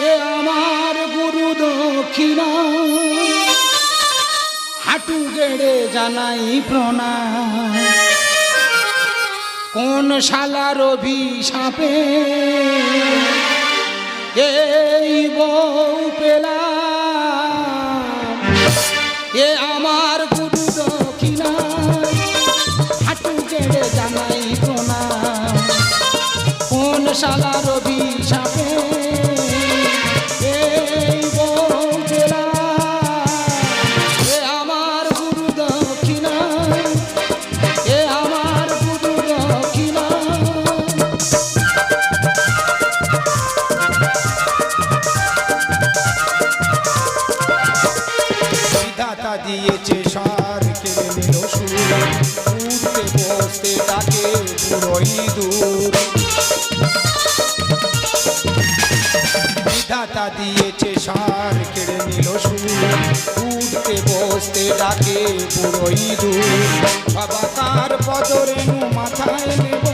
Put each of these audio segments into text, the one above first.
এ আমার গুরু দক্ষিণা হাঁটু গেড়ে জানাই প্রণাম কোন শালার অভিশাপে এই বউ পেলাম এ আমার গুরু দক্ষিণা হাঁটু গেড়ে জানাই প্রণাম কোন শালার অভিশাপে এই বউ পেলাম এ আমার গুরু দক্ষিণা এ আমার গুরু দক্ষিণা। বিধাতা দিয়েছে সার কেড়ে নিল সুর উঠতে বসতে ডাকে পুরোই দূর বিধাতা দিয়েছে সার কেড়ে নিল সুর উঠতে বসতে ডাকে পুরোই দূর বাবা তার পদরেণু মাথায় নেব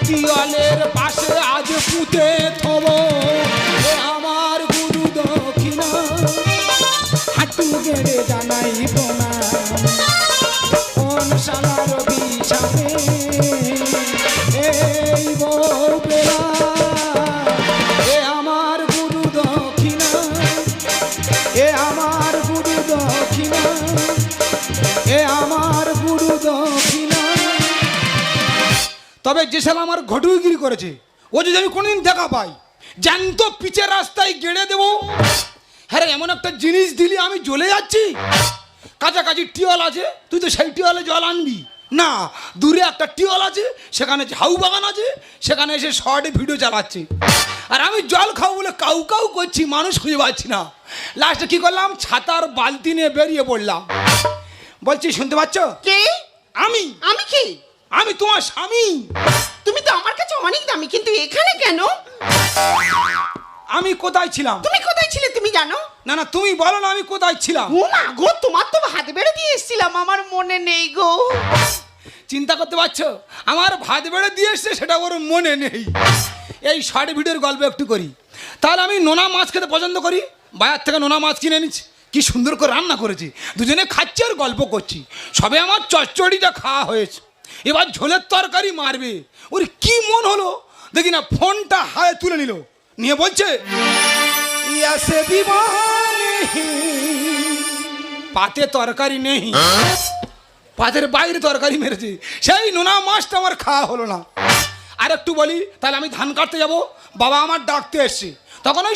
দেওয়ালের পাশে আজ পুঁতে থব এ আমার গুরু দক্ষিণা হাঁটু গেড়ে জানাই প্রণাম কোন শালার অভিশাপে এই বউ পেলাম এ আমার গুরু দক্ষিণা এ আমার গুরু দক্ষিণা এ আমার গুরু দক্ষিণা। তবে যে শালা আমার ঘটুগিরি করেছে ও যদি আমি কোনদিন দেখা পাই জ্যান্ত পিচের রাস্তায় গেড়ে দেবো। হ্যাঁ রে, এমন একটা জিনিস দিলি আমি জ্বলে যাচ্ছি। কাছাকাছি টিওয়াল আছে, তুই তো সেই টিওয়ালে জল আনবি না। দূরে একটা টিওয়াল আছে, সেখানে ঝাউ বাগান আছে, সেখানে এসে শর্টে ভিডিও চালাচ্ছে। আর আমি জল খাবো বলে কাউ কাউ করছি, মানুষ খুঁজে পাচ্ছি না। লাস্টে কি করলাম, ছাতার বালতি নিয়ে বেরিয়ে পড়লাম। বলছি শুনতে পাচ্ছ? কে? আমি আমি কি? আমি তোমার স্বামী। তুমি তো আমার কাছে অনেক দামি, কিন্তু এখানে কেন? আমি কোথায় ছিলাম? তুমি কোথায় ছিলে তুমি জানো? না না, তুমি বলো না আমি কোথায় ছিলাম। ও মা গো, তোমার তো ভাত বেড়ে দিয়ে এসেছিলাম, আমার মনে নেই গো। চিন্তা করতে পারছো, আমার ভাত বেড়ে দিয়ে এসছে সেটা ওর মনে নেই। এই শর্ট ভিডিওর গল্প একটু করি। তাহলে আমি নোনা মাছ খেতে পছন্দ করি, বাজার থেকে নোনা মাছ কিনে এনেছি, কি সুন্দর করে রান্না করেছি, দুজনে খাচ্ছি আর গল্প করছি। সবে আমার চচ্চড়িটা খাওয়া হয়েছে, এবার ঝোলের তরকারি মারবে। ওর কি মন হলো দেখি না, ফোনটা হাতে তুলে নিল, নিয়ে বলছে ইয়াসে দিবানে পাতে তরকারি নেই, পাতের বাইরে তরকারি মেরেছে। সেই নোনা মাছটা আমার খাওয়া হলো না। আর একটু বলি, তাহলে আমি ধান কাটতে যাব, বাবা আমার ডাকতে এসছে। তখন ওই